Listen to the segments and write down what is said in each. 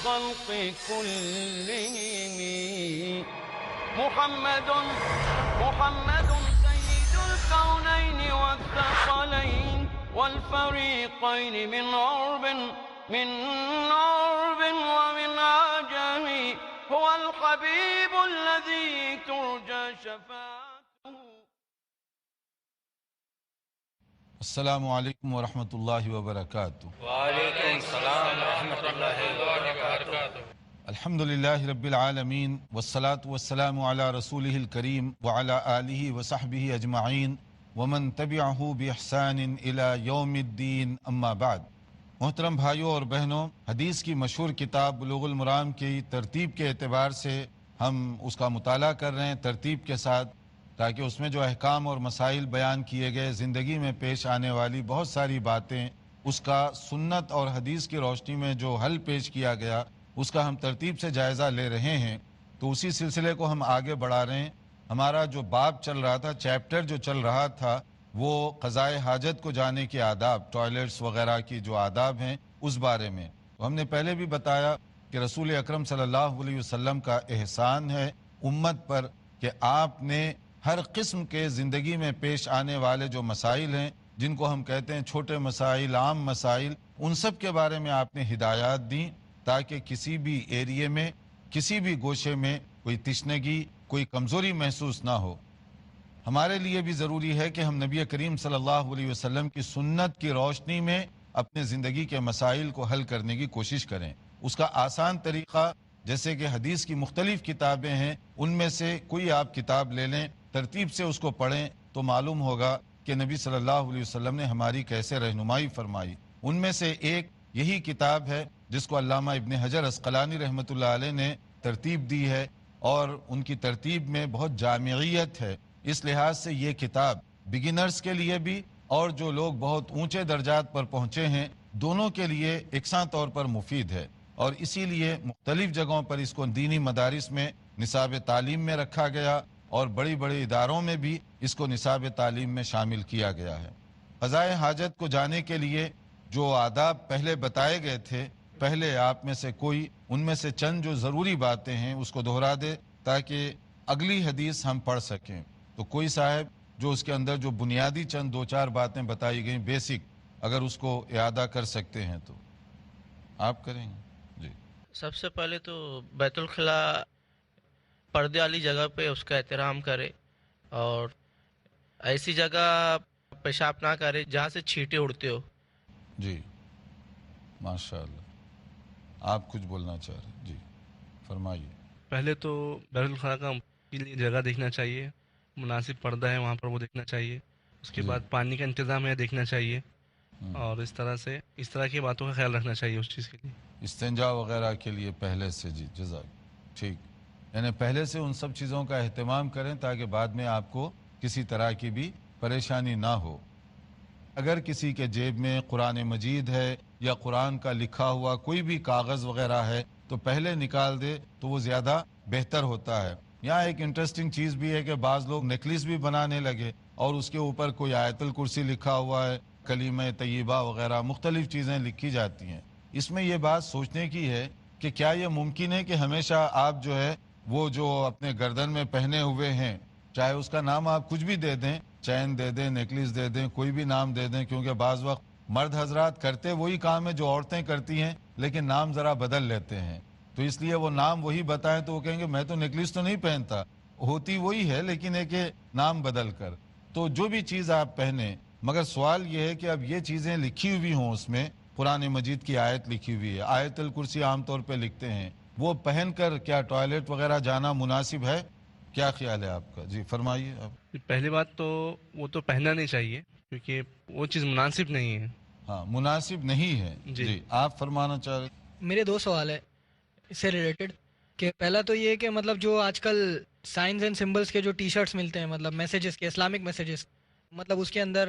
الخلق كلهم محمد سيد الكونين والثقلين والفريقين من عرب ومن عجم هو الحبيب الذي ترجى شفاعته. السلام علیکم ورحمۃ اللہ وبرکاتہ. وعلیکم السلام ورحمۃ اللہ وبرکاتہ. الحمد للہ رب العالمین والصلاة والسلام علی رسولہ الکریم وعلی آلہ وصحبہ اجمعین ومن تبعہ بإحسان الی یوم الدین، اما بعد. محترم بھائیوں اور بہنوں، حدیث کی مشہور کتاب بلوغ المرام کی ترتیب کے اعتبار سے ہم اس کا مطالعہ کر رہے ہیں ترتیب کے ساتھ، تاکہ اس میں جو احکام اور مسائل بیان کیے گئے، زندگی میں پیش آنے والی بہت ساری باتیں، اس کا سنت اور حدیث کی روشنی میں جو حل پیش کیا گیا، اس کا ہم ترتیب سے جائزہ لے رہے ہیں. تو اسی سلسلے کو ہم آگے بڑھا رہے ہیں. ہمارا جو باب چل رہا تھا، چیپٹر جو چل رہا تھا، وہ قضائے حاجت کو جانے کے آداب، ٹوائلٹس وغیرہ کی جو آداب ہیں اس بارے میں. تو ہم نے پہلے بھی بتایا کہ رسول اکرم صلی اللہ علیہ وسلم کا احسان ہے امت پر کہ آپ نے ہر قسم کے زندگی میں پیش آنے والے جو مسائل ہیں، جن کو ہم کہتے ہیں چھوٹے مسائل، عام مسائل، ان سب کے بارے میں آپ نے ہدایات دیں، تاکہ کسی بھی ایریے میں، کسی بھی گوشے میں کوئی تشنگی، کوئی کمزوری محسوس نہ ہو. ہمارے لیے بھی ضروری ہے کہ ہم نبی کریم صلی اللہ علیہ وسلم کی سنت کی روشنی میں اپنے زندگی کے مسائل کو حل کرنے کی کوشش کریں. اس کا آسان طریقہ، جیسے کہ حدیث کی مختلف کتابیں ہیں، ان میں سے کوئی آپ کتاب لے لیں، ترتیب سے اس کو پڑھیں تو معلوم ہوگا کہ نبی صلی اللہ علیہ وسلم نے ہماری کیسے رہنمائی فرمائی. ان میں سے ایک یہی کتاب ہے جس کو علامہ ابن حجر عسقلانی رحمۃ اللہ علیہ نے ترتیب دی ہے، اور ان کی ترتیب میں بہت جامعیت ہے. اس لحاظ سے یہ کتاب بگنرز کے لیے بھی اور جو لوگ بہت اونچے درجات پر پہنچے ہیں، دونوں کے لیے یکساں طور پر مفید ہے. اور اسی لیے مختلف جگہوں پر اس کو دینی مدارس میں نصاب تعلیم میں رکھا گیا، اور بڑی بڑی اداروں میں بھی اس کو نصاب تعلیم میں شامل کیا گیا ہے. قضائے حاجت کو جانے کے لیے جو آداب پہلے بتائے گئے تھے، پہلے آپ میں سے کوئی ان میں سے چند جو ضروری باتیں ہیں اس کو دہرا دے تاکہ اگلی حدیث ہم پڑھ سکیں. تو کوئی صاحب جو اس کے اندر جو بنیادی چند دو چار باتیں بتائی گئیں، بیسک، اگر اس کو اعادہ کر سکتے ہیں تو آپ کریں گے. جی. سب سے پہلے تو بیت الخلاء پردے والی جگہ پہ اس کا احترام کرے، اور ایسی جگہ پیشاب نہ کرے جہاں سے چھینٹے اڑتے ہو. جی ماشاء اللہ. آپ کچھ بولنا چاہ رہے ہیں؟ جی فرمائیے. پہلے تو بیت الخلاء کا کے لیے جگہ دیکھنا چاہیے، مناسب پردہ ہے وہاں پر وہ دیکھنا چاہیے. اس کے جی. بعد پانی کا انتظام ہے دیکھنا چاہیے، اور اس طرح کی باتوں کا خیال رکھنا چاہیے اس چیز کے لیے. استنجا وغیرہ کے لیے پہلے سے. جی جزاک. ٹھیک، یعنی پہلے سے ان سب چیزوں کا اہتمام کریں تاکہ بعد میں آپ کو کسی طرح کی بھی پریشانی نہ ہو. اگر کسی کے جیب میں قرآن مجید ہے یا قرآن کا لکھا ہوا کوئی بھی کاغذ وغیرہ ہے تو پہلے نکال دے تو وہ زیادہ بہتر ہوتا ہے. یہاں ایک انٹرسٹنگ چیز بھی ہے کہ بعض لوگ نیکلیس بھی بنانے لگے اور اس کے اوپر کوئی آیت الکرسی لکھا ہوا ہے، کلمہ طیبہ وغیرہ مختلف چیزیں لکھی جاتی ہیں. اس میں یہ بات سوچنے کی ہے کہ کیا یہ ممکن ہے کہ ہمیشہ آپ جو ہے وہ جو اپنے گردن میں پہنے ہوئے ہیں، چاہے اس کا نام آپ کچھ بھی دے دیں، چین دے دیں، نیکلیس دے دیں، کوئی بھی نام دے دیں، کیونکہ بعض وقت مرد حضرات کرتے وہی کام ہے جو عورتیں کرتی ہیں لیکن نام ذرا بدل لیتے ہیں. تو اس لیے وہ نام وہی بتائیں تو وہ کہیں گے میں تو نیکلیس تو نہیں پہنتا، ہوتی وہی ہے لیکن ایک نام بدل کر. تو جو بھی چیز آپ پہنیں، مگر سوال یہ ہے کہ اب یہ چیزیں لکھی ہوئی ہوں، اس میں قرآن مجید کی آیت لکھی ہوئی ہے، آیت الکرسی عام طور پہ لکھتے ہیں، وہ پہن کر کیا ٹوائلٹ وغیرہ جانا مناسب ہے؟ کیا خیال ہے آپ کا؟ جی فرمائیے آپ. پہلی بات تو وہ تو پہننا نہیں چاہیے کیونکہ وہ چیز مناسب نہیں ہے. ہاں مناسب نہیں ہے. جی آپ فرمانا چاہ رہے. میرے دو سوال ہے اس سے ریلیٹڈ. کہ پہلا تو یہ کہ مطلب جو آج کل سائنز اینڈ سمبلس کے جو ٹی شرٹس ملتے ہیں، مطلب میسیجز کے، اسلامک میسیجز، مطلب اس کے اندر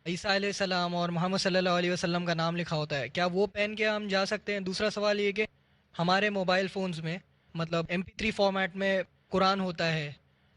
عیسیٰ علیہ السلام اور محمد صلی اللہ علیہ وسلم کا نام لکھا ہوتا ہے، کیا وہ پہن کے ہم جا سکتے ہیں؟ دوسرا سوال یہ کہ ہمارے موبائل فونز میں مطلب MP3 فارمیٹ میں قرآن ہوتا ہے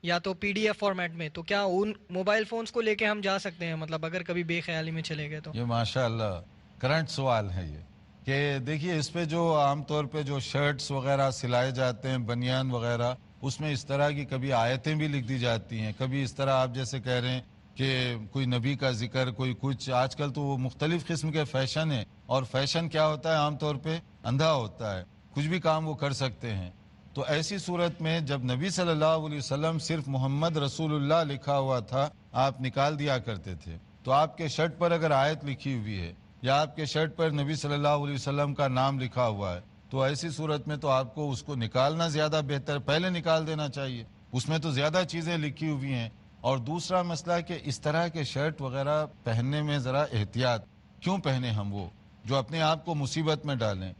یا تو PDF فارمیٹ میں، تو کیا ان موبائل فونز کو لے کے ہم جا سکتے ہیں، مطلب اگر کبھی بے خیالی میں چلے گئے تو؟ یہ ماشاء اللہ کرنٹ سوال ہے یہ. کہ دیکھیے اس پہ جو عام طور پہ جو شرٹس وغیرہ سلائے جاتے ہیں، بنیان وغیرہ، اس میں اس طرح کی کبھی آیتیں بھی لکھ دی جاتی ہیں، کبھی اس طرح آپ جیسے کہہ رہے ہیں کہ کوئی نبی کا ذکر، کوئی کچھ. آج کل تو وہ مختلف قسم کے فیشن ہیں، اور فیشن کیا ہوتا ہے عام طور پہ اندھا ہوتا ہے، کچھ بھی کام وہ کر سکتے ہیں. تو ایسی صورت میں جب نبی صلی اللہ علیہ وسلم صرف محمد رسول اللہ لکھا ہوا تھا، آپ نکال دیا کرتے تھے. تو آپ کے شرٹ پر اگر آیت لکھی ہوئی ہے یا آپ کے شرٹ پر نبی صلی اللہ علیہ وسلم کا نام لکھا ہوا ہے، تو ایسی صورت میں تو آپ کو اس کو نکالنا زیادہ بہتر، پہلے نکال دینا چاہیے. اس میں تو زیادہ چیزیں لکھی ہوئی ہیں. اور دوسرا مسئلہ کہ اس طرح کے شرٹ وغیرہ پہننے میں ذرا احتیاط. کیوں پہنے ہم وہ جو اپنے آپ کو مصیبت میں ڈالیں؟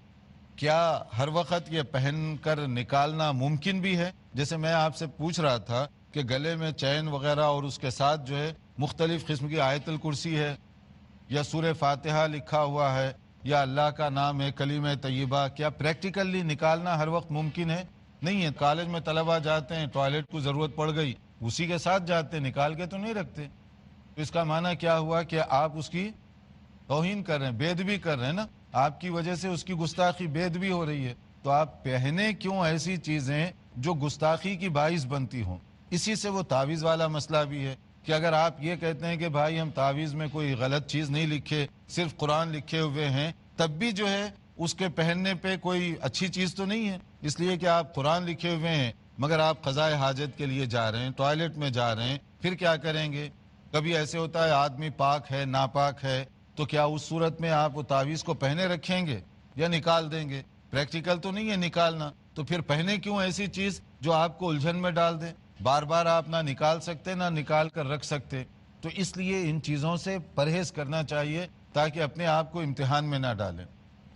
کیا ہر وقت یہ پہن کر نکالنا ممکن بھی ہے؟ جیسے میں آپ سے پوچھ رہا تھا کہ گلے میں چین وغیرہ اور اس کے ساتھ جو ہے مختلف قسم کی آیت الکرسی ہے یا سورہ فاتحہ لکھا ہوا ہے یا اللہ کا نام ہے، کلمہ طیبہ، کیا پریکٹیکلی نکالنا ہر وقت ممکن ہے؟ نہیں ہے. کالج میں طلبہ جاتے ہیں، ٹوائلٹ کو ضرورت پڑ گئی، اسی کے ساتھ جاتے ہیں، نکال کے تو نہیں رکھتے. تو اس کا معنی کیا ہوا کہ آپ اس کی توہین کر رہے ہیں، بے ادبی کر رہے ہیں نا. آپ کی وجہ سے اس کی گستاخی، بے ادبی ہو رہی ہے. تو آپ پہنے کیوں ایسی چیزیں جو گستاخی کی باعث بنتی ہوں؟ اسی سے وہ تعویذ والا مسئلہ بھی ہے کہ اگر آپ یہ کہتے ہیں کہ بھائی ہم تعویذ میں کوئی غلط چیز نہیں لکھے، صرف قرآن لکھے ہوئے ہیں، تب بھی جو ہے اس کے پہننے پہ کوئی اچھی چیز تو نہیں ہے. اس لیے کہ آپ قرآن لکھے ہوئے ہیں مگر آپ قضائے حاجت کے لیے جا رہے ہیں، ٹوائلٹ میں جا رہے ہیں، پھر کیا کریں گے؟ کبھی ایسے ہوتا ہے آدمی پاک ہے، ناپاک ہے، تو کیا اس صورت میں آپ وہ تعویذ کو پہنے رکھیں گے یا نکال دیں گے؟ پریکٹیکل تو نہیں ہے نکالنا. تو پھر پہنے کیوں ایسی چیز جو آپ کو الجھن میں ڈال دے؟ بار بار آپ نہ نکال سکتے نہ نکال کر رکھ سکتے. تو اس لیے ان چیزوں سے پرہیز کرنا چاہیے تاکہ اپنے آپ کو امتحان میں نہ ڈالیں.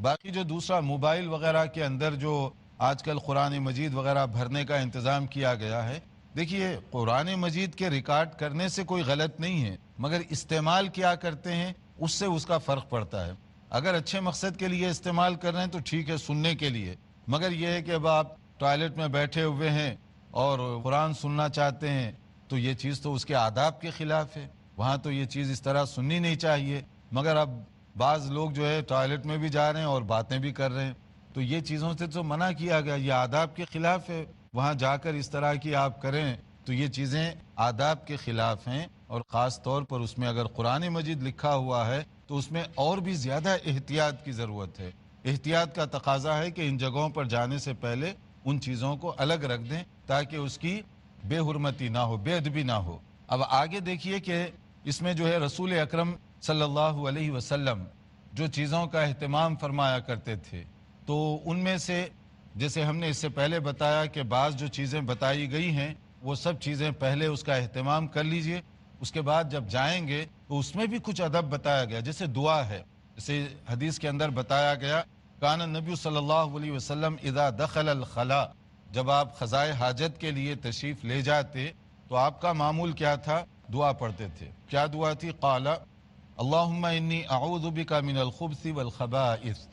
باقی جو دوسرا موبائل وغیرہ کے اندر جو آج کل قرآن مجید وغیرہ بھرنے کا انتظام کیا گیا ہے، دیکھیے قرآن مجید کے ریکارڈ کرنے سے کوئی غلط نہیں ہے، مگر استعمال کیا کرتے ہیں اس سے اس کا فرق پڑتا ہے. اگر اچھے مقصد کے لیے استعمال کر رہے ہیں تو ٹھیک ہے، سننے کے لیے. مگر یہ ہے کہ اب آپ ٹوائلٹ میں بیٹھے ہوئے ہیں اور قرآن سننا چاہتے ہیں تو یہ چیز تو اس کے آداب کے خلاف ہے. وہاں تو یہ چیز اس طرح سننی نہیں چاہیے. مگر اب بعض لوگ جو ہے ٹوائلٹ میں بھی جا رہے ہیں اور باتیں بھی کر رہے ہیں، تو یہ چیزوں سے تو منع کیا گیا، یہ آداب کے خلاف ہے. وہاں جا کر اس طرح کی آپ کریں تو یہ چیزیں آداب کے خلاف ہیں. اور خاص طور پر اس میں اگر قرآن مجید لکھا ہوا ہے تو اس میں اور بھی زیادہ احتیاط کی ضرورت ہے. احتیاط کا تقاضا ہے کہ ان جگہوں پر جانے سے پہلے ان چیزوں کو الگ رکھ دیں تاکہ اس کی بے حرمتی نہ ہو، بے ادبی نہ ہو. اب آگے دیکھیے کہ اس میں جو ہے رسول اکرم صلی اللہ علیہ وسلم جو چیزوں کا اہتمام فرمایا کرتے تھے، تو ان میں سے جیسے ہم نے اس سے پہلے بتایا کہ بعض جو چیزیں بتائی گئی ہیں وہ سب چیزیں پہلے اس کا اہتمام کر لیجئے. اس کے بعد جب جائیں گے تو اس میں بھی کچھ ادب بتایا گیا، جیسے دعا ہے. جیسے حدیث کے اندر بتایا گیا کان النبی صلی اللہ علیہ وسلم اذا دخل الخلاء، جب آپ قضائے حاجت کے لیے تشریف لے جاتے تو آپ کا معمول کیا تھا؟ دعا پڑھتے تھے. کیا دعا تھی؟ قال اللہم انی اعوذ بک من الخبث والخبائث،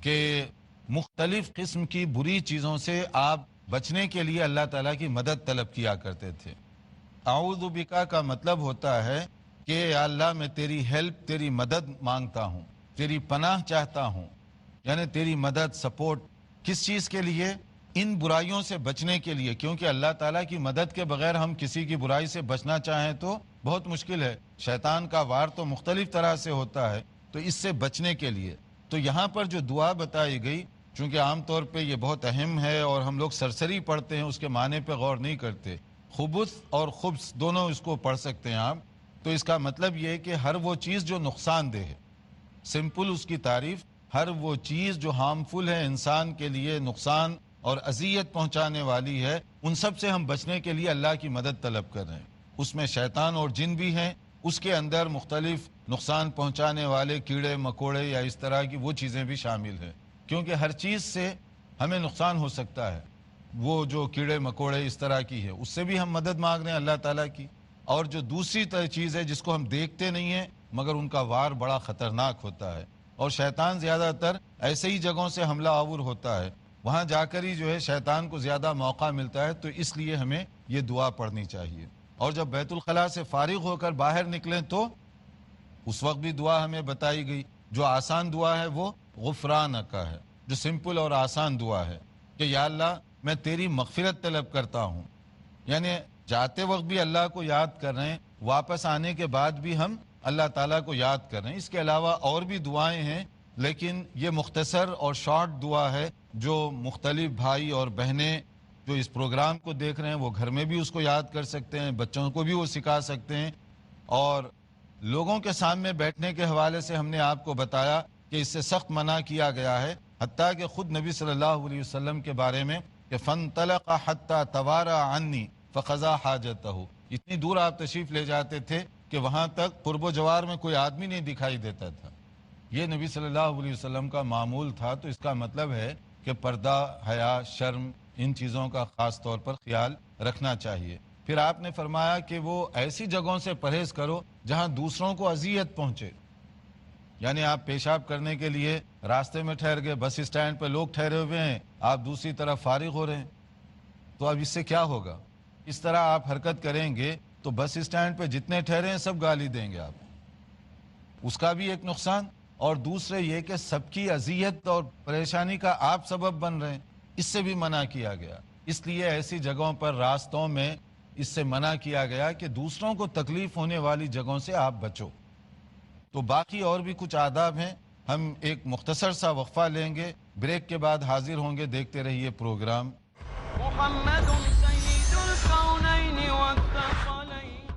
کہ مختلف قسم کی بری چیزوں سے آپ بچنے کے لیے اللہ تعالیٰ کی مدد طلب کیا کرتے تھے. اعوذ بکا کا مطلب ہوتا ہے کہ یا اللہ میں تیری ہیلپ، تیری مدد مانگتا ہوں، تیری پناہ چاہتا ہوں. یعنی تیری مدد، سپورٹ کس چیز کے لیے؟ ان برائیوں سے بچنے کے لیے. کیونکہ اللہ تعالیٰ کی مدد کے بغیر ہم کسی کی برائی سے بچنا چاہیں تو بہت مشکل ہے. شیطان کا وار تو مختلف طرح سے ہوتا ہے، تو اس سے بچنے کے لیے. تو یہاں پر جو دعا بتائی گئی، چونکہ عام طور پہ یہ بہت اہم ہے اور ہم لوگ سرسری پڑھتے ہیں، اس کے معنی پہ غور نہیں کرتے. خبث اور خبث دونوں اس کو پڑھ سکتے ہیں آپ. تو اس کا مطلب یہ ہے کہ ہر وہ چیز جو نقصان دہ ہے، سمپل اس کی تعریف، ہر وہ چیز جو ہارمفل ہے، انسان کے لیے نقصان اور اذیت پہنچانے والی ہے، ان سب سے ہم بچنے کے لیے اللہ کی مدد طلب کر رہے ہیں. اس میں شیطان اور جن بھی ہیں، اس کے اندر مختلف نقصان پہنچانے والے کیڑے مکوڑے یا اس طرح کی وہ چیزیں بھی شامل ہیں. کیونکہ ہر چیز سے ہمیں نقصان ہو سکتا ہے. وہ جو کیڑے مکوڑے اس طرح کی ہے، اس سے بھی ہم مدد مانگ رہے ہیں اللہ تعالیٰ کی. اور جو دوسری چیز ہے جس کو ہم دیکھتے نہیں ہیں مگر ان کا وار بڑا خطرناک ہوتا ہے، اور شیطان زیادہ تر ایسے ہی جگہوں سے حملہ آور ہوتا ہے، وہاں جا کر ہی جو ہے شیطان کو زیادہ موقع ملتا ہے. تو اس لیے ہمیں یہ دعا پڑھنی چاہیے. اور جب بیت الخلاء سے فارغ ہو کر باہر نکلیں تو اس وقت بھی دعا ہمیں بتائی گئی. جو آسان دعا ہے وہ غفرانک ہے، جو سمپل اور آسان دعا ہے کہ یا اللہ میں تیری مغفرت طلب کرتا ہوں. یعنی جاتے وقت بھی اللہ کو یاد کر رہے ہیں، واپس آنے کے بعد بھی ہم اللہ تعالیٰ کو یاد کر رہے ہیں. اس کے علاوہ اور بھی دعائیں ہیں، لیکن یہ مختصر اور شارٹ دعا ہے جو مختلف بھائی اور بہنیں جو اس پروگرام کو دیکھ رہے ہیں وہ گھر میں بھی اس کو یاد کر سکتے ہیں، بچوں کو بھی وہ سکھا سکتے ہیں. اور لوگوں کے سامنے بیٹھنے کے حوالے سے ہم نے آپ کو بتایا کہ اس سے سخت منع کیا گیا ہے، حتیٰ کہ خود نبی صلی اللہ علیہ وسلم کے بارے میں کہ فَانْطَلَقَ حَتَّى تَوَارَى عَنِّي فَقَضَى حَاجَتَهُ، اتنی دور آپ تشریف لے جاتے تھے کہ وہاں تک قرب و جوار میں کوئی آدمی نہیں دکھائی دیتا تھا. یہ نبی صلی اللہ علیہ وسلم کا معمول تھا. تو اس کا مطلب ہے کہ پردہ، حیا، شرم، ان چیزوں کا خاص طور پر خیال رکھنا چاہیے. پھر آپ نے فرمایا کہ وہ ایسی جگہوں سے پرہیز کرو جہاں دوسروں کو اذیت پہنچے. یعنی آپ پیشاب کرنے کے لیے راستے میں ٹھہر گئے، بس اسٹینڈ پہ لوگ ٹھہرے ہوئے ہیں، آپ دوسری طرف فارغ ہو رہے ہیں، تو اب اس سے کیا ہوگا؟ اس طرح آپ حرکت کریں گے تو بس اسٹینڈ پہ جتنے ٹھہرے ہیں سب گالی دیں گے آپ. اس کا بھی ایک نقصان، اور دوسرے یہ کہ سب کی اذیت اور پریشانی کا آپ سبب بن رہے ہیں، اس سے بھی منع کیا گیا. اس لیے ایسی جگہوں پر راستوں میں اس سے منع کیا گیا کہ دوسروں کو تکلیف ہونے والی جگہوں سے آپ بچو. تو باقی اور بھی کچھ آداب ہیں. ہم ایک مختصر سا وقفہ لیں گے، بریک کے بعد حاضر ہوں گے. دیکھتے رہیے پروگرام. محمد سید الکونین والثقلین.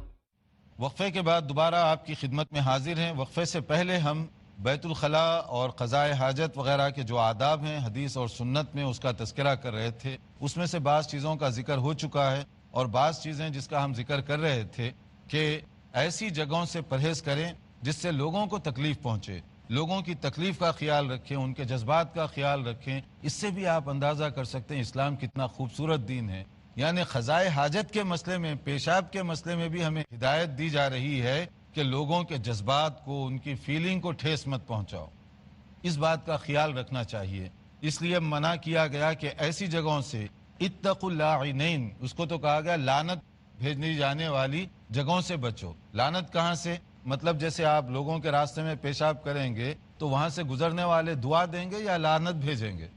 وقفے کے بعد دوبارہ آپ کی خدمت میں حاضر ہیں. وقفے سے پہلے ہم بیت الخلاء اور قضاء حاجت وغیرہ کے جو آداب ہیں حدیث اور سنت میں اس کا تذکرہ کر رہے تھے. اس میں سے بعض چیزوں کا ذکر ہو چکا ہے، اور بعض چیزیں جس کا ہم ذکر کر رہے تھے کہ ایسی جگہوں سے پرہیز کریں جس سے لوگوں کو تکلیف پہنچے. لوگوں کی تکلیف کا خیال رکھیں، ان کے جذبات کا خیال رکھیں. اس سے بھی آپ اندازہ کر سکتے ہیں اسلام کتنا خوبصورت دین ہے. یعنی قضاء حاجت کے مسئلے میں، پیشاب کے مسئلے میں بھی ہمیں ہدایت دی جا رہی ہے کہ لوگوں کے جذبات کو، ان کی فیلنگ کو ٹھیس مت پہنچاؤ. اس بات کا خیال رکھنا چاہیے. اس لیے منع کیا گیا کہ ایسی جگہوں سے اتقوا اللاعنین، اس کو تو کہا گیا لعنت بھیجنے جانے والی جگہوں سے بچو. لعنت کہاں سے؟ مطلب جیسے آپ لوگوں کے راستے میں پیشاب کریں گے تو وہاں سے گزرنے والے دعا دیں گے یا لعنت بھیجیں گے؟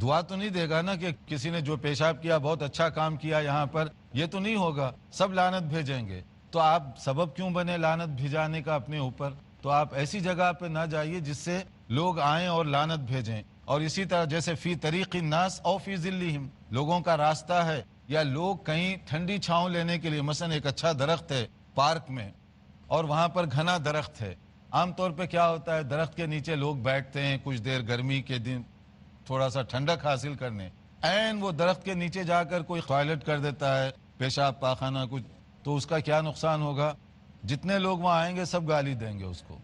دعا تو نہیں دے گا نا کہ کسی نے جو پیشاب کیا بہت اچھا کام کیا یہاں پر، یہ تو نہیں ہوگا. سب لعنت بھیجیں گے. تو آپ سبب کیوں بنے لعنت بھیجانے کا اپنے اوپر؟ تو آپ ایسی جگہ پہ نہ جائیے جس سے لوگ آئیں اور لعنت بھیجیں. اور اسی طرح جیسے فی طریق الناس او فی ظلہم، لوگوں کا راستہ ہے یا لوگ کہیں ٹھنڈی چھاؤں لینے کے لیے، مثلا ایک اچھا درخت ہے پارک میں اور وہاں پر گھنا درخت ہے. عام طور پہ کیا ہوتا ہے، درخت کے نیچے لوگ بیٹھتے ہیں کچھ دیر گرمی کے دن تھوڑا سا ٹھنڈک حاصل کرنے. این وہ درخت کے نیچے جا کر کوئی ٹوائلٹ کر دیتا ہے، پیشاب پاخانہ کچھ، تو اس کا کیا نقصان ہوگا؟ جتنے لوگ وہاں آئیں گے سب گالی دیں گے اس کو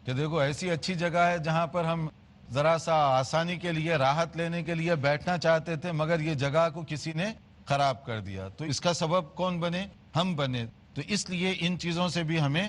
کہ دیکھو ایسی اچھی جگہ ہے جہاں پر ہم ذرا سا آسانی کے لیے، راحت لینے کے لیے بیٹھنا چاہتے تھے، مگر یہ جگہ کو کسی نے خراب کر دیا. تو اس کا سبب کون بنے؟ ہم بنے. تو اس لیے ان چیزوں سے بھی ہمیں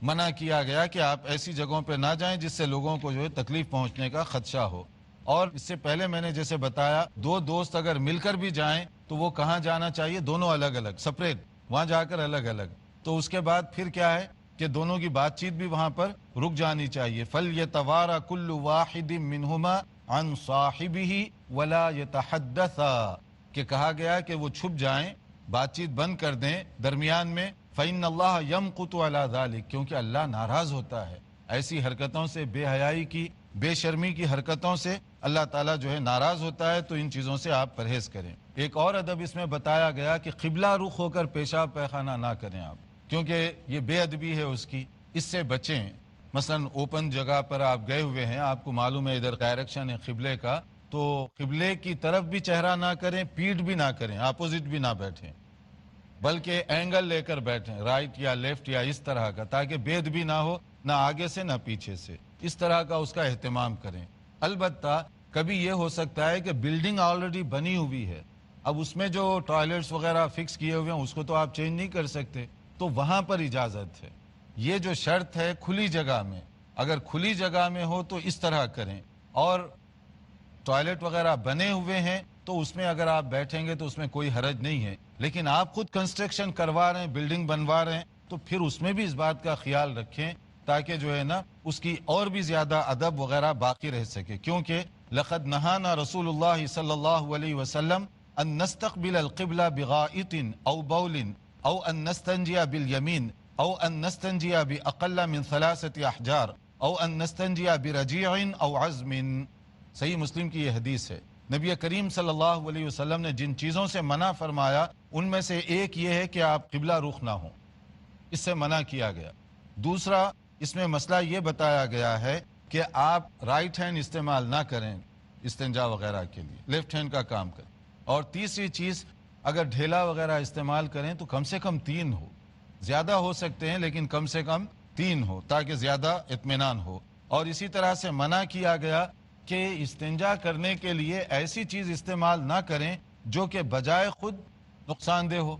منع کیا گیا کہ آپ ایسی جگہوں پہ نہ جائیں جس سے لوگوں کو جو ہے تکلیف پہنچنے کا خدشہ ہو. اور اس سے پہلے میں نے جیسے بتایا، دو دوست اگر مل کر بھی جائیں تو وہ کہاں جانا چاہیے؟ دونوں الگ الگ، سپریٹ، وہاں جا کر الگ الگ. تو اس کے بعد پھر کیا ہے کہ دونوں کی بات چیت بھی وہاں پر رک جانی چاہیے. فَلْيَتَوَارَ كُلُّ وَاحِدٍ مِّنْهُمَا عَنْ صَاحِبِهِ وَلَا يَتَحَدَّثَا، کہ کہا گیا کہ وہ چھپ جائیں، بات چیت بند کر دیں درمیان میں. فَإِنَّ اللَّهَ يَمْقُتُ عَلَى ذَلِكَ، کیونکہ اللہ ناراض ہوتا ہے ایسی حرکتوں سے، بے حیائی کی، بے شرمی کی حرکتوں سے اللہ تعالیٰ جو ہے ناراض ہوتا ہے. تو ان چیزوں سے آپ پرہیز کریں. ایک اور ادب اس میں بتایا گیا کہ قبلہ رخ ہو کر پیشاب پیخانہ نہ کریں آپ، کیونکہ یہ بے ادبی ہے اس کی، اس سے بچیں. مثلا اوپن جگہ پر آپ گئے ہوئے ہیں، آپ کو معلوم ہے ادھر ڈائریکشن ہے قبلے کا، تو قبلے کی طرف بھی چہرہ نہ کریں، پیٹھ بھی نہ کریں، اپوزٹ بھی نہ بیٹھیں، بلکہ اینگل لے کر بیٹھیں، رائٹ یا لیفٹ یا اس طرح کا، تاکہ بے ادبی نہ ہو، نہ آگے سے نہ پیچھے سے. اس طرح کا اس کا اہتمام کریں. البتہ کبھی یہ ہو سکتا ہے کہ بلڈنگ آلریڈی بنی ہوئی ہے، اب اس میں جو ٹوائلٹس وغیرہ فکس کیے ہوئے ہیں اس کو تو آپ چینج نہیں کر سکتے، تو وہاں پر اجازت ہے. یہ جو شرط ہے کھلی جگہ میں، اگر کھلی جگہ میں ہو تو اس طرح کریں. اور ٹوائلٹ وغیرہ بنے ہوئے ہیں تو اس میں اگر آپ بیٹھیں گے تو اس میں کوئی حرج نہیں ہے. لیکن آپ خود کنسٹرکشن کروا رہے ہیں، بلڈنگ بنوا رہے ہیں، تو پھر اس میں بھی اس بات کا خیال رکھیں تاکہ جو ہے نا اس کی اور بھی زیادہ ادب وغیرہ باقی رہ سکے. کیونکہ لقد نہانا رسول اللہ صلی اللہ علیہ وسلم ان نستقبل القبلہ بغائط او بول او ان نستنجی بالیمین او ان نستنجی باقل من 3 احجار او ان نستنجی برجیع او عزم. صحیح مسلم کی یہ حدیث ہے. نبی کریم صلی اللہ علیہ وسلم نے جن چیزوں سے منع فرمایا ان میں سے ایک یہ ہے کہ آپ قبلہ رخ نہ ہوں، اس سے منع کیا گیا. دوسرا اس میں مسئلہ یہ بتایا گیا ہے کہ آپ رائٹ ہینڈ استعمال نہ کریں استنجا وغیرہ کے لیے، لیفٹ ہینڈ کا کام کریں. اور تیسری چیز، اگر ڈھیلا وغیرہ استعمال کریں تو کم سے کم 3 ہو، زیادہ ہو سکتے ہیں لیکن کم سے کم 3 ہو تاکہ زیادہ اطمینان ہو. اور اسی طرح سے منع کیا گیا کہ استنجا کرنے کے لیے ایسی چیز استعمال نہ کریں جو کہ بجائے خود نقصان دہ ہو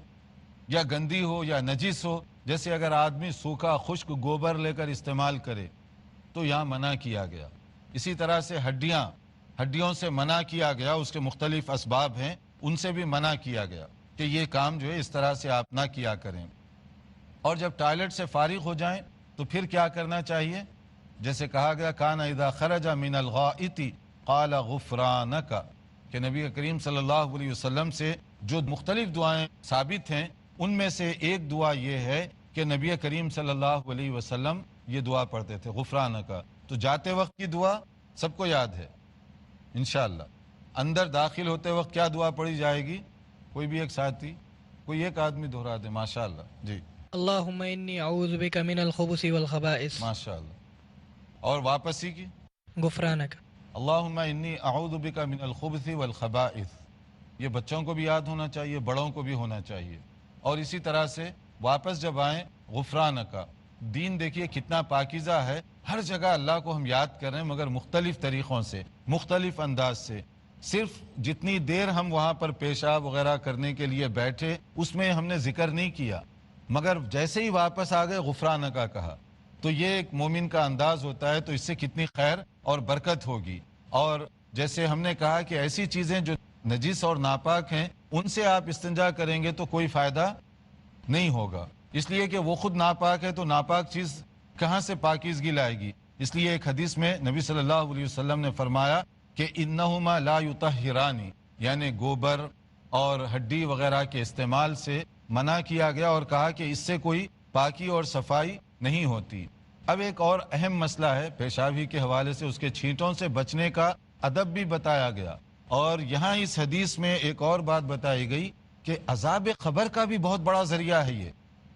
یا گندی ہو یا نجس ہو. جیسے اگر آدمی سوکھا خشک گوبر لے کر استعمال کرے تو یہاں منع کیا گیا. اسی طرح سے ہڈیوں سے منع کیا گیا، اس کے مختلف اسباب ہیں، ان سے بھی منع کیا گیا کہ یہ کام جو ہے اس طرح سے آپ نہ کیا کریں. اور جب ٹوائلٹ سے فارغ ہو جائیں تو پھر کیا کرنا چاہیے؟ جیسے کہا گیا کان اذا خرج من الغائط قال غفرانک، کہ نبی کریم صلی اللہ علیہ وسلم سے جو مختلف دعائیں ثابت ہیں ان میں سے ایک دعا یہ ہے کہ نبی کریم صلی اللہ علیہ وسلم یہ دعا پڑھتے تھے غفرانک. تو جاتے وقت کی دعا سب کو یاد ہے انشاءاللہ. اندر داخل ہوتے وقت کیا دعا پڑھی جائے گی؟ کوئی بھی ایک ساتھی، کوئی ایک آدمی دہرا دے. ماشاءاللہ جی. اللہم انی اعوذ بک من الخبث والخبائث. ماشاءاللہ. اور واپسی کی غفرانک. اللہم انی اعوذ بک من الخبث والخبائث. یہ بچوں کو بھی یاد ہونا چاہیے، بڑوں کو بھی ہونا چاہیے. اور اسی طرح سے واپس جب آئیں غفرانک. دین دیکھیے کتنا پاکیزہ ہے، ہر جگہ اللہ کو ہم یاد کر رہے ہیں مگر مختلف طریقوں سے، مختلف انداز سے. صرف جتنی دیر ہم وہاں پر پیشاب وغیرہ کرنے کے لیے بیٹھے اس میں ہم نے ذکر نہیں کیا، مگر جیسے ہی واپس آ گئے غفرانک کا کہا. تو یہ ایک مومن کا انداز ہوتا ہے، تو اس سے کتنی خیر اور برکت ہوگی. اور جیسے ہم نے کہا کہ ایسی چیزیں جو نجس اور ناپاک ہیں ان سے آپ استنجا کریں گے تو کوئی فائدہ نہیں ہوگا، اس لیے کہ وہ خود ناپاک ہے تو ناپاک چیز کہاں سے پاکیزگی لائے گی. اس لیے ایک حدیث میں نبی صلی اللہ علیہ وسلم نے فرمایا کہ انہما لا یطہرانی، یعنی گوبر اور ہڈی وغیرہ کے استعمال سے منع کیا گیا اور کہا کہ اس سے کوئی پاکی اور صفائی نہیں ہوتی. اب ایک اور اہم مسئلہ ہے پیشابی کے حوالے سے، اس کے چھینٹوں سے بچنے کا ادب بھی بتایا گیا. اور یہاں اس حدیث میں ایک اور بات بتائی گئی کہ عذاب قبر کا بھی بہت بڑا ذریعہ ہے یہ،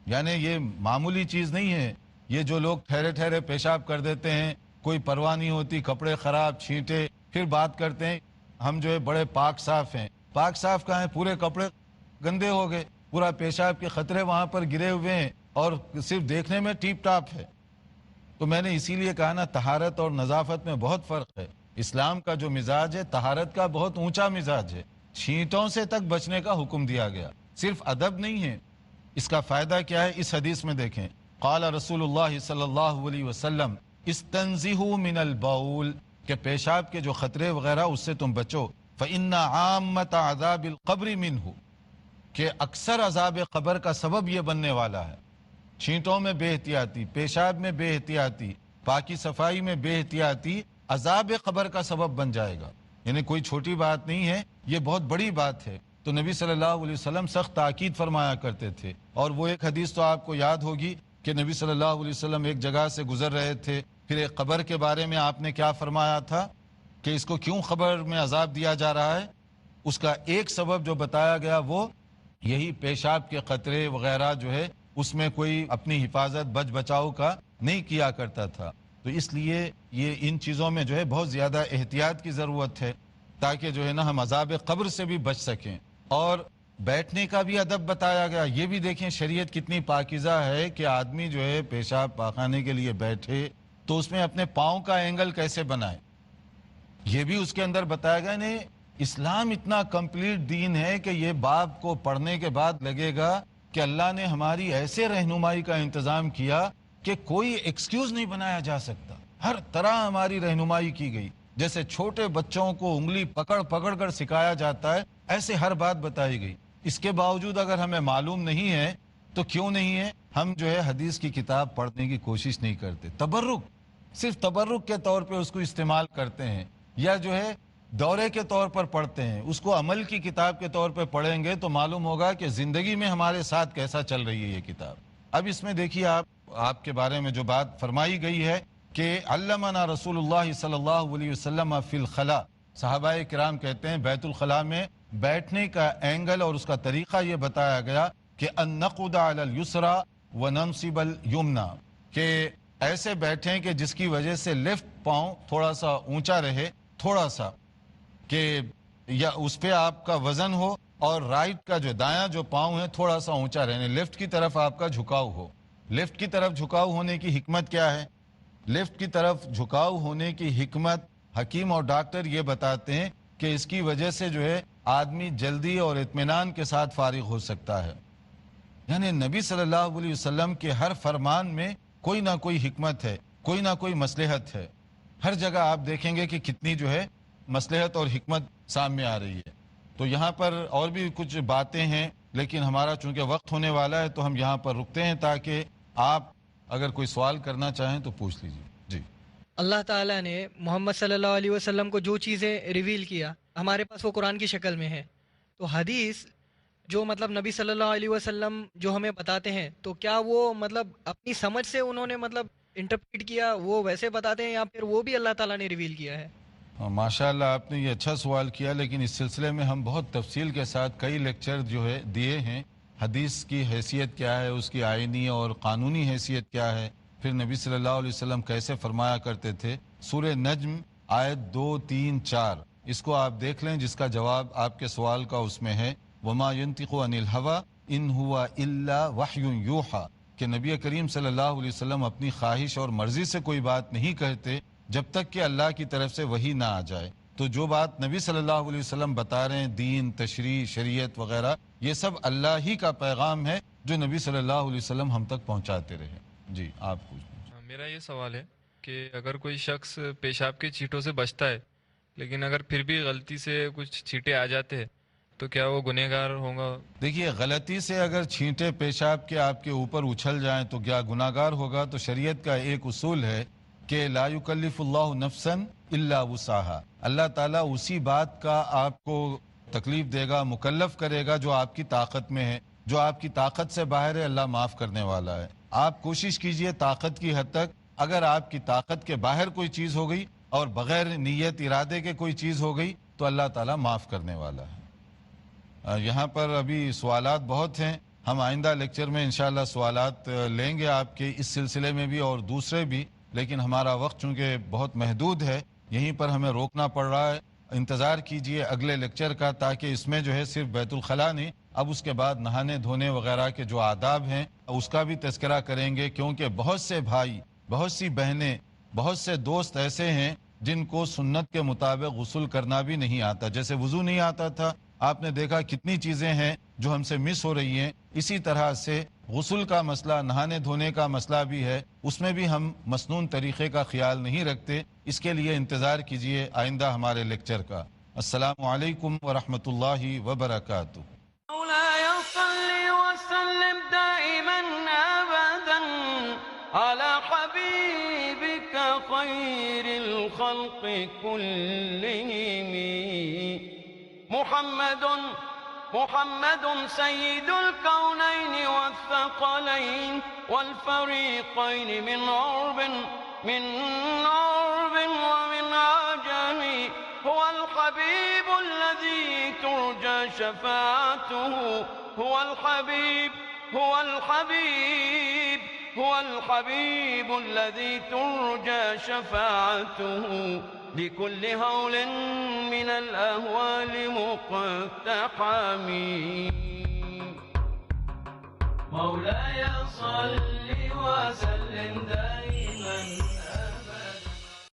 یعنی یہ معمولی چیز نہیں ہے. یہ جو لوگ ٹھہرے ٹھہرے پیشاب کر دیتے ہیں، کوئی پرواہ نہیں ہوتی، کپڑے خراب، چھینٹے، پھر بات کرتے ہیں ہم جو ہے بڑے پاک صاف ہیں. پاک صاف کہاں ہیں؟ پورے کپڑے گندے ہو گئے، پورا پیشاب کے خطرے وہاں پر گرے ہوئے ہیں اور صرف دیکھنے میں ٹیپ ٹاپ ہے. تو میں نے اسی لیے کہا نا طہارت اور نظافت میں بہت فرق ہے. اسلام کا جو مزاج ہے طہارت کا بہت اونچا مزاج ہے. چھینٹوں سے تک بچنے کا حکم دیا گیا، صرف ادب نہیں ہے. اس کا فائدہ کیا ہے؟ اس حدیث میں دیکھیں، قال رسول اللہ صلی اللہ علیہ وسلم استنزہوا من البول، کہ پیشاب کے جو خطرے وغیرہ اس سے تم بچو. فإن عامۃ عذاب القبر منہ، کہ اکثر عذاب قبر کا سبب یہ بننے والا ہے. چھینٹوں میں بے احتیاطی، پیشاب میں بے احتیاطی، پاکی صفائی میں بے احتیاطی عذاب قبر کا سبب بن جائے گا. یعنی کوئی چھوٹی بات نہیں ہے، یہ بہت بڑی بات ہے. تو نبی صلی اللہ علیہ وسلم سخت تاکید فرمایا کرتے تھے. اور وہ ایک حدیث تو آپ کو یاد ہوگی کہ نبی صلی اللہ علیہ وسلم ایک جگہ سے گزر رہے تھے، پھر ایک قبر کے بارے میں آپ نے کیا فرمایا تھا کہ اس کو کیوں قبر میں عذاب دیا جا رہا ہے. اس کا ایک سبب جو بتایا گیا وہ یہی پیشاب کے قطرے وغیرہ جو ہے اس میں کوئی اپنی حفاظت بچ بچاؤ کا نہیں کیا کرتا تھا. تو اس لیے یہ ان چیزوں میں جو ہے بہت زیادہ احتیاط کی ضرورت ہے تاکہ جو ہے نا ہم عذاب قبر سے بھی بچ سکیں. اور بیٹھنے کا بھی ادب بتایا گیا. یہ بھی دیکھیں شریعت کتنی پاکیزہ ہے کہ آدمی جو ہے پیشاب پاخانے کے لیے بیٹھے تو اس میں اپنے پاؤں کا اینگل کیسے بنائے، یہ بھی اس کے اندر بتایا گیا. نہیں، اسلام اتنا کمپلیٹ دین ہے کہ یہ باب کو پڑھنے کے بعد لگے گا کہ اللہ نے ہماری ایسے رہنمائی کا انتظام کیا کہ کوئی ایکسکیوز نہیں بنایا جا سکتا. ہر طرح ہماری رہنمائی کی گئی. جیسے چھوٹے بچوں کو انگلی پکڑ پکڑ کر سکھایا جاتا ہے، ایسے ہر بات بتائی گئی. اس کے باوجود اگر ہمیں معلوم نہیں ہے تو کیوں نہیں ہے ہم جو ہے حدیث کی کتاب پڑھنے کی کوشش نہیں کرتے، تبرک، صرف تبرک کے طور پہ اس کو استعمال کرتے ہیں، یا جو ہے دورے کے طور پر پڑھتے ہیں، اس کو عمل کی کتاب کے طور پہ پڑھیں گے تو معلوم ہوگا کہ زندگی میں ہمارے ساتھ کیسا چل رہی ہے یہ کتاب۔ اب اس میں دیکھیے آپ کے بارے میں جو بات فرمائی گئی ہے کہ علمنا رسول اللہ صلی اللہ علیہ وسلم فی الخلا، صحابہ کرام کہتے ہیں بیت الخلاء میں بیٹھنے کا اینگل اور اس کا طریقہ یہ بتایا گیا کہ ان نقعد علی الیسری وننصب الیمنی، کہ ایسے بیٹھیں کہ جس کی وجہ سے لیفٹ پاؤں تھوڑا سا اونچا رہے، تھوڑا سا، کہ یا اس پہ آپ کا وزن ہو، اور رائٹ کا جو دایاں جو پاؤں ہے تھوڑا سا اونچا رہنے، لیفٹ کی طرف آپ کا جھکاؤ ہو۔ لیفٹ کی طرف جھکاؤ ہونے کی حکمت کیا ہے؟ لیفٹ کی طرف جھکاؤ ہونے کی حکمت حکیم اور ڈاکٹر یہ بتاتے ہیں کہ اس کی وجہ سے جو ہے آدمی جلدی اور اطمینان کے ساتھ فارغ ہو سکتا ہے۔ یعنی نبی صلی اللہ علیہ وسلم کے ہر فرمان میں کوئی نہ کوئی حکمت ہے، کوئی نہ کوئی مصلحت ہے۔ ہر جگہ آپ دیکھیں گے کہ کتنی جو ہے مصلحت اور حکمت سامنے آ رہی ہے۔ تو یہاں پر اور بھی کچھ باتیں ہیں، لیکن ہمارا چونکہ وقت ہونے والا ہے تو ہم یہاں پر رکتے ہیں تاکہ آپ اگر کوئی سوال کرنا چاہیں تو پوچھ لیجیے۔ جی، اللہ تعالیٰ نے محمد صلی اللہ علیہ وسلم کو جو چیزیں ریویل کیا ہمارے پاس وہ قرآن کی شکل میں ہے، تو حدیث جو مطلب نبی صلی اللہ علیہ وسلم جو ہمیں بتاتے ہیں، تو کیا وہ مطلب اپنی سمجھ سے انہوں نے مطلب انٹرپریٹ کیا، وہ ویسے بتاتے ہیں، یا پھر وہ بھی اللہ تعالیٰ نے ریویل کیا ہے؟ ماشاء اللہ آپ نے یہ اچھا سوال کیا، لیکن اس سلسلے میں ہم بہت تفصیل کے ساتھ کئی لیکچر جو ہے دیے ہیں، حدیث کی حیثیت کیا ہے، اس کی آئینی اور قانونی حیثیت کیا ہے، پھر نبی صلی اللہ علیہ وسلم کیسے فرمایا کرتے تھے۔ سورہ نجم آیت 2، 3، 4 اس کو آپ دیکھ لیں، جس کا جواب آپ کے سوال کا اس میں ہے وما ينطق عن الهوى ان هو الا وحی یوحى، کہ نبی کریم صلی اللہ علیہ وسلم اپنی خواہش اور مرضی سے کوئی بات نہیں کہتے جب تک کہ اللہ کی طرف سے وحی نہ آ جائے۔ تو جو بات نبی صلی اللہ علیہ وسلم بتا رہے ہیں، دین، تشریع، شریعت وغیرہ، یہ سب اللہ ہی کا پیغام ہے جو نبی صلی اللہ علیہ وسلم ہم تک پہنچاتے رہے۔ جی، آپ پوچھیں۔ میرا یہ سوال ہے کہ اگر کوئی شخص پیشاب کے چھینٹوں سے بچتا ہے لیکن اگر پھر بھی غلطی سے کچھ چھینٹے آ جاتے ہیں تو کیا وہ گنہگار ہوگا؟ دیکھیے، غلطی سے اگر چھینٹے پیشاب کے آپ کے اوپر اچھل جائیں تو کیا گناہگار ہوگا؟ تو شریعت کا ایک اصول ہے کہ لا یکلف اللہ نفسا الا وسعها، اللہ تعالیٰ اسی بات کا آپ کو تکلیف دے گا، مکلف کرے گا جو آپ کی طاقت میں ہے، جو آپ کی طاقت سے باہر ہے اللہ معاف کرنے والا ہے۔ آپ کوشش کیجئے طاقت کی حد تک، اگر آپ کی طاقت کے باہر کوئی چیز ہو گئی اور بغیر نیت ارادے کے کوئی چیز ہو گئی تو اللہ تعالیٰ معاف کرنے والا ہے۔ یہاں پر ابھی سوالات بہت ہیں، ہم آئندہ لیکچر میں انشاءاللہ سوالات لیں گے آپ کے اس سلسلے میں بھی اور دوسرے بھی، لیکن ہمارا وقت چونکہ بہت محدود ہے یہیں پر ہمیں روکنا پڑ رہا ہے۔ انتظار کیجئے اگلے لیکچر کا، تاکہ اس میں جو ہے صرف بیت الخلاء نہیں، اب اس کے بعد نہانے دھونے وغیرہ کے جو آداب ہیں اس کا بھی تذکرہ کریں گے، کیونکہ بہت سے بھائی، بہت سی بہنیں، بہت سے دوست ایسے ہیں جن کو سنت کے مطابق غسل کرنا بھی نہیں آتا، جیسے وضو نہیں آتا تھا، آپ نے دیکھا کتنی چیزیں ہیں جو ہم سے مس ہو رہی ہیں۔ اسی طرح سے غسل کا مسئلہ، نہانے دھونے کا مسئلہ بھی ہے، اس میں بھی ہم مسنون طریقے کا خیال نہیں رکھتے۔ اس کے لیے انتظار کیجئے آئندہ ہمارے لیکچر کا۔ السلام علیکم ورحمۃ اللہ وبرکاتہ۔ مولاي صل وسلم دائما أبدا على حبيبك خير الخلق كلهم محمد سيد الكونين والثقلين والفريقين من عرب ومن عجم، هو الحبيب الذي ترجى شفاعته، هو الحبيب الذي ترجى شفاعته، لكل هول من الأهوال مقتحم. مولاي صل وسلم دائما